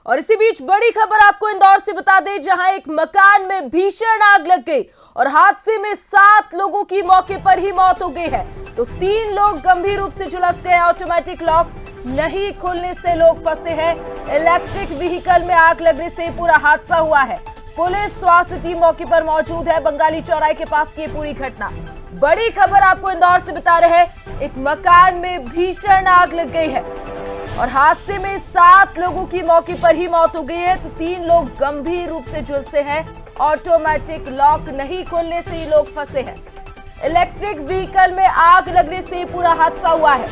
और इसी बीच बड़ी खबर आपको इंदौर से बता दें, जहां एक मकान में भीषण आग लग गई और हादसे में 7 लोगों की मौके पर ही मौत हो गई है, तो 3 लोग गंभीर रूप से झुलस गए। ऑटोमेटिक लॉक नहीं खुलने से लोग फंसे हैं। इलेक्ट्रिक व्हीकल में आग लगने से पूरा हादसा हुआ है। पुलिस स्वास्थ्य टीम मौके पर मौजूद है। बंगाली चौराहे के पास की पूरी घटना। बड़ी खबर आपको इंदौर से बता रहे हैं, एक मकान में भीषण आग लग गई है और हादसे में 7 लोगों की मौके पर ही मौत हो गई है, तो 3 लोग गंभीर रूप से झुलसे हैं। ऑटोमेटिक लॉक नहीं खोलने से ही लोग फंसे हैं। इलेक्ट्रिक व्हीकल में आग लगने से पूरा हादसा हुआ है।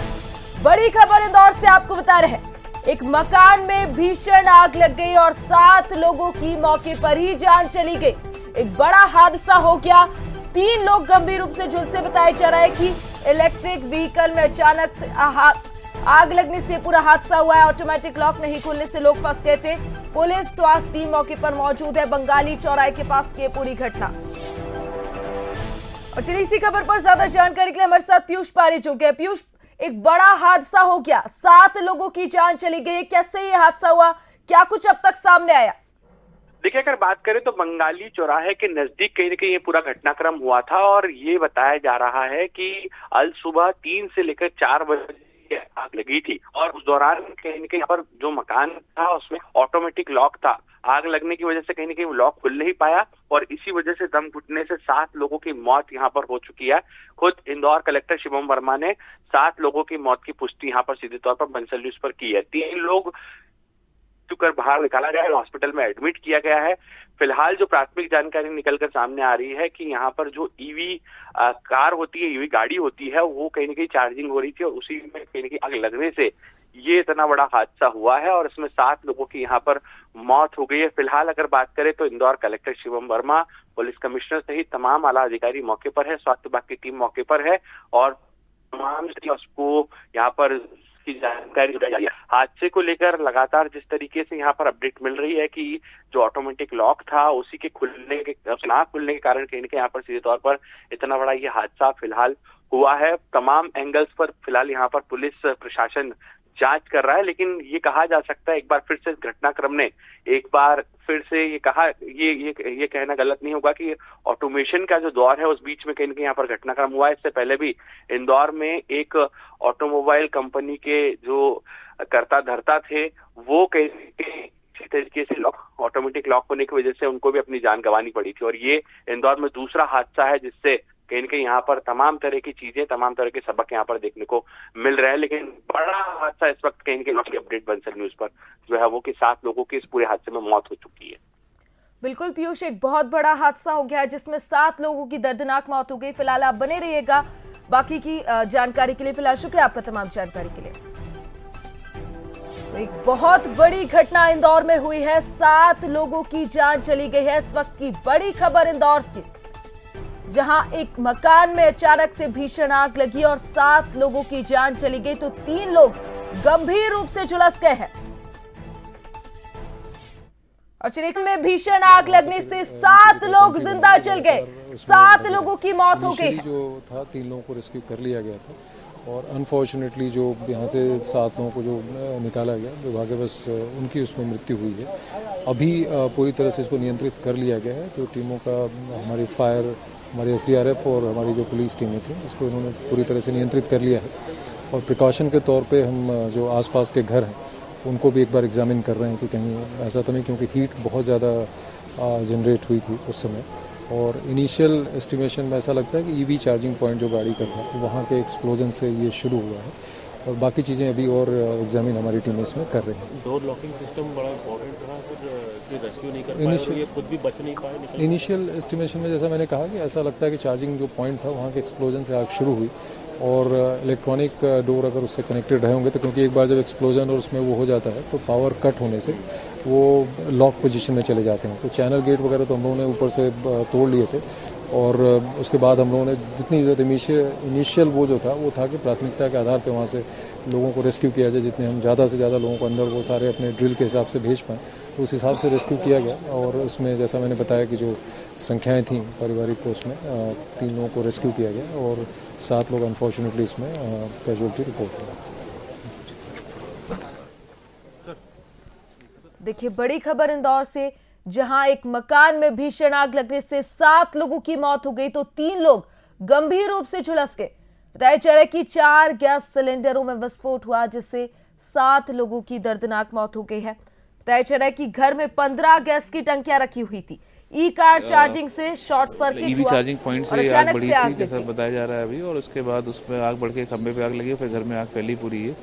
बड़ी खबर इंदौर से आपको बता रहे हैं, एक मकान में भीषण आग लग गई और 7 लोगों की मौके पर ही जान चली गई। एक बड़ा हादसा हो गया, 3 लोग गंभीर रूप से झुलसे। बताया जा रहा है कि इलेक्ट्रिक व्हीकल में अचानक से आग लगने से पूरा हादसा हुआ है। ऑटोमेटिक लॉक नहीं खुलने से लोग फंस गए थे। पुलिस स्वास्थ्य टीम मौके पर मौजूद है। बंगाली चौराहे के पास की पूरी घटना। और चलिए इसी खबर पर ज्यादा जानकारी के लिए हमारे साथ पीयूष पारी जुड़ गए। पीयूष, एक बड़ा हादसा हो गया, 7 लोगों की जान चली गई, कैसे ये हादसा हुआ, क्या कुछ अब तक सामने आया? देखिए, अगर बात करें तो बंगाली चौराहे के नजदीक कहीं न कहीं ये पूरा घटनाक्रम हुआ था और ये बताया जा रहा है कि अल सुबह 3 से लेकर 4 बजे आग लगी थी और उस दौरान कहीं न कहीं यहाँ पर जो मकान था उसमें ऑटोमेटिक लॉक था। आग लगने की वजह से कहीं न कहीं वो लॉक खुल नहीं पाया और इसी वजह से दम घुटने से 7 लोगों की मौत यहाँ पर हो चुकी है। खुद इंदौर कलेक्टर शिवम वर्मा ने 7 लोगों की मौत की पुष्टि यहाँ पर सीधे तौर पर बंसल न्यूज पर की है। 3 लोग कर बाहर निकाला गया है, हॉस्पिटल में एडमिट किया गया है। फिलहाल जो प्राथमिक जानकारी निकलकर सामने आ रही है कि यहाँ पर जो ईवी कार होती है, ईवी गाड़ी होती है, वो कहीं न कहीं चार्जिंग हो रही थी और उसी में कहीं न कहीं आग लगने से ये इतना बड़ा हादसा हुआ है और इसमें 7 लोगों की यहाँ पर मौत हो गई है। फिलहाल अगर बात करें तो Indore collector Shivam Verma, police commissioner सहित तमाम आला अधिकारी मौके पर है, स्वास्थ्य विभाग की टीम मौके पर है और तमाम उसको यहाँ पर की जानकारी जुटाई जा रही है। हादसे को लेकर लगातार जिस तरीके से यहाँ पर अपडेट मिल रही है कि जो ऑटोमेटिक लॉक था उसी के ना खुलने के कारण कहीं न कहीं यहाँ पर सीधे तौर पर इतना बड़ा ये हादसा फिलहाल हुआ है। तमाम एंगल्स पर फिलहाल यहाँ पर पुलिस प्रशासन जांच कर रहा है, लेकिन ये कहा जा सकता है एक बार फिर से इस घटनाक्रम ने एक बार फिर से ये कहा ये कहना गलत नहीं होगा कि ऑटोमेशन का जो दौर है उस बीच में कहीं न कहीं यहाँ पर घटनाक्रम हुआ है। इससे पहले भी इंदौर में एक ऑटोमोबाइल कंपनी के जो कर्ता धर्ता थे वो कहीं इसी तरीके से ऑटोमेटिक लॉक होने की वजह से उनको भी अपनी जान गंवानी पड़ी थी और ये इंदौर में दूसरा हादसा है जिससे कहीं न कहीं यहाँ पर तमाम तरह की चीजें, तमाम तरह के सबक यहाँ पर देखने को मिल रहे हैं। लेकिन बड़ा हादसा इस वक्त कहीं न कहीं अपडेट बंसल न्यूज पर जो है वो कि 7 लोगों की इस पूरे हादसे में मौत हो चुकी है। बिल्कुल पीयूष, एक बहुत बड़ा हादसा हो गया जिसमें 7 लोगों की दर्दनाक मौत हो गई। फिलहाल आप बने रहिएगा बाकी की जानकारी के लिए। फिलहाल शुक्रिया आपका तमाम जानकारी के लिए। एक बहुत बड़ी घटना इंदौर में हुई है, 7 लोगों की जान चली गई है। इस वक्त की बड़ी खबर इंदौर की, जहां एक मकान में अचानक से भीषण आग लगी और 7 लोगों की जान चली गई, तो 3 लोग गंभीर रूप से झुलस गए हैं। और चिलिक में भीषण आग लगने से 7 लोग जिंदा जल गए, 7 लोगों की मौत हो गई। जो था 3 लोगों को रेस्क्यू कर लिया गया था और अनफॉर्चुनेटली जो यहाँ से 7 लोगों को जो निकाला गया, दुर्भाग्यवश उनकी उसमें मृत्यु हुई है। अभी पूरी तरह से इसको नियंत्रित कर लिया गया है। जो टीमों का हमारी फायर, हमारी SDRF और हमारी जो पुलिस टीमें थी, इसको इन्होंने पूरी तरह से नियंत्रित कर लिया है और प्रिकॉशन के तौर पे हम जो आसपास के घर हैं उनको भी एक बार एग्जामिन कर रहे हैं कि कहीं ऐसा तो नहीं, क्योंकि हीट बहुत ज़्यादा जनरेट हुई थी उस समय और इनिशियल एस्टिमेशन में ऐसा लगता है कि EV चार्जिंग पॉइंट जो गाड़ी का था वहाँ के एक्सप्लोजन से ये शुरू हुआ है और बाकी चीज़ें अभी और एग्जामिन हमारी टीम इसमें कर रही हैं। डोर लॉकिंग सिस्टम बड़ा इंपॉर्टेंट रहा, कुछ रेस्क्यू नहीं कर पाए और ये खुद भी बच नहीं पाए। इनिशियल एस्टिमेशन में जैसा मैंने कहा कि ऐसा लगता है कि चार्जिंग जो पॉइंट था वहाँ के एक्सप्लोजन से आग शुरू हुई और इलेक्ट्रॉनिक डोर अगर उससे कनेक्टेड रहे होंगे तो, क्योंकि एक बार जब एक्सप्लोजन और उसमें वो हो जाता है तो पावर कट होने से वो लॉक पोजीशन में चले जाते हैं। तो चैनल गेट वगैरह तो हम लोगों ने ऊपर से तोड़ लिए थे और उसके बाद हम लोगों ने जितनी जरूरत इनिशियल वो जो था वो था कि प्राथमिकता के आधार पर वहाँ से लोगों को रेस्क्यू किया जाए, जितने हम ज़्यादा से ज़्यादा लोगों को अंदर वो सारे अपने ड्रिल के हिसाब से भेज पाएँ, तो उस हिसाब से रेस्क्यू किया गया। और उसमें जैसा मैंने बताया कि जो संख्याएं थीं पारिवारिक, तो उसमें 3 लोगों को रेस्क्यू किया गया और 7 लोग अनफॉर्चुनेटली इसमें कैजुअल्टी रिपोर्ट हुआ। देखिए, बड़ी खबर इंदौर से, जहां एक मकान में भीषण आग लगने से 7 लोगों की मौत हो गई तो 3 लोग गंभीर रूप से झुलस गए। बताया जा रहा है कि 4 गैस सिलेंडरों में विस्फोट हुआ, जिससे 7 लोगों की दर्दनाक मौत हो गई है। बताया जा रहा है कि घर में 15 गैस की टंकियां रखी हुई थी। ई कार चार्जिंग से शॉर्ट सर्किट ईवी हुआ चार्जिंग पॉइंट और से आग अचानक बढ़ी से आग थी, जैसा लगी। बताया जा रहा है अभी, और उसके बाद उसमें आग बढ़ के खंभे पे आग लगी, फिर घर में आग फैली पूरी है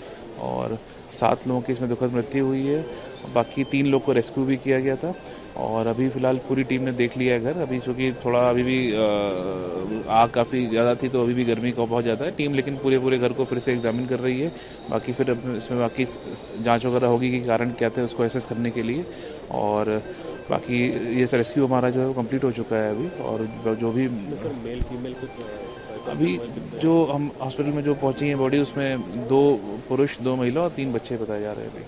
और 7 लोगों की इसमें दुखद मृत्यु हुई है। बाकी 3 लोग को रेस्क्यू भी किया गया था और अभी फिलहाल पूरी टीम ने देख लिया है घर। अभी चूँकि थोड़ा अभी भी आग काफ़ी ज़्यादा थी तो अभी भी गर्मी का बहुत ज़्यादा है टीम, लेकिन पूरे घर को फिर से एग्जामिन कर रही है। बाकी फिर इसमें बाकी जाँच वगैरह होगी कि कारण क्या थे उसको एसेस करने के लिए। और बाकी ये रेस्क्यू हमारा जो है वो कंप्लीट हो चुका है अभी। और जो भी मेल फीमेल कुछ अभी जो हम हॉस्पिटल में जो पहुंची है बॉडी, उसमें 2 पुरुष 2 महिला और 3 बच्चे बताए जा रहे हैं।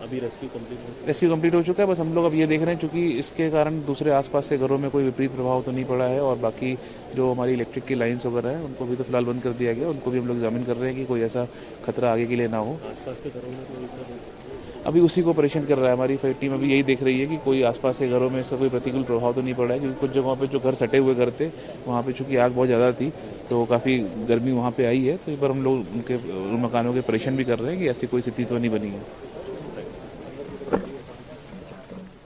अभी रेस्क्यू कंप्लीट हो चुका है। बस हम लोग अब ये देख रहे हैं क्योंकि इसके कारण दूसरे आसपास के घरों में कोई विपरीत प्रभाव तो नहीं पड़ा है। और बाकी जो हमारी इलेक्ट्रिक की लाइंस वगैरह है उनको भी तो फिलहाल बंद कर दिया गया, उनको भी हम लोग एग्जामिन कर रहे हैं कि कोई ऐसा खतरा आगे के लिए ना हो। आसपास के घरों में कोई अभी उसी को ऑपरेशन कर रहा है हमारी फायर टीम। अभी यही देख रही है कि कोई आसपास के घरों में इसका कोई प्रतिकूल प्रभाव तो नहीं पड़ा है, क्योंकि कुछ जगहों पे जो घर सटे हुए घर थे वहाँ पे चूंकि आग बहुत ज़्यादा थी तो काफ़ी गर्मी वहाँ पे आई है। तो एक बार हम लोग उनके मकानों के ऑपरेशन भी कर रहे हैं कि ऐसी कोई स्थिति तो नहीं बनी है।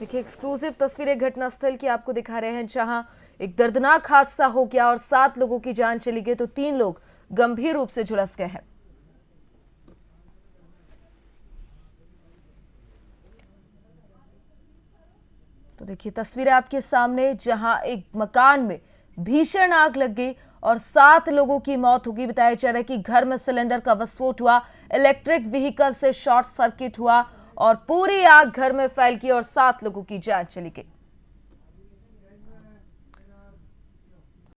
देखिए, एक्सक्लूसिव तस्वीरें घटनास्थल की आपको दिखा रहे हैं, जहां एक दर्दनाक हादसा हो गया और 7 लोगों की जान चली गई तो 3 लोग गंभीर रूप से झुलस गए हैं। तो देखिए तस्वीरें आपके सामने, जहां एक मकान में भीषण आग लग गई और 7 लोगों की मौत हो गई। बताया जा रहा है कि घर में सिलेंडर का विस्फोट हुआ, इलेक्ट्रिक व्हीकल से शॉर्ट सर्किट हुआ और पूरी आग घर में फैल गई और 7 लोगों की जान चली गई।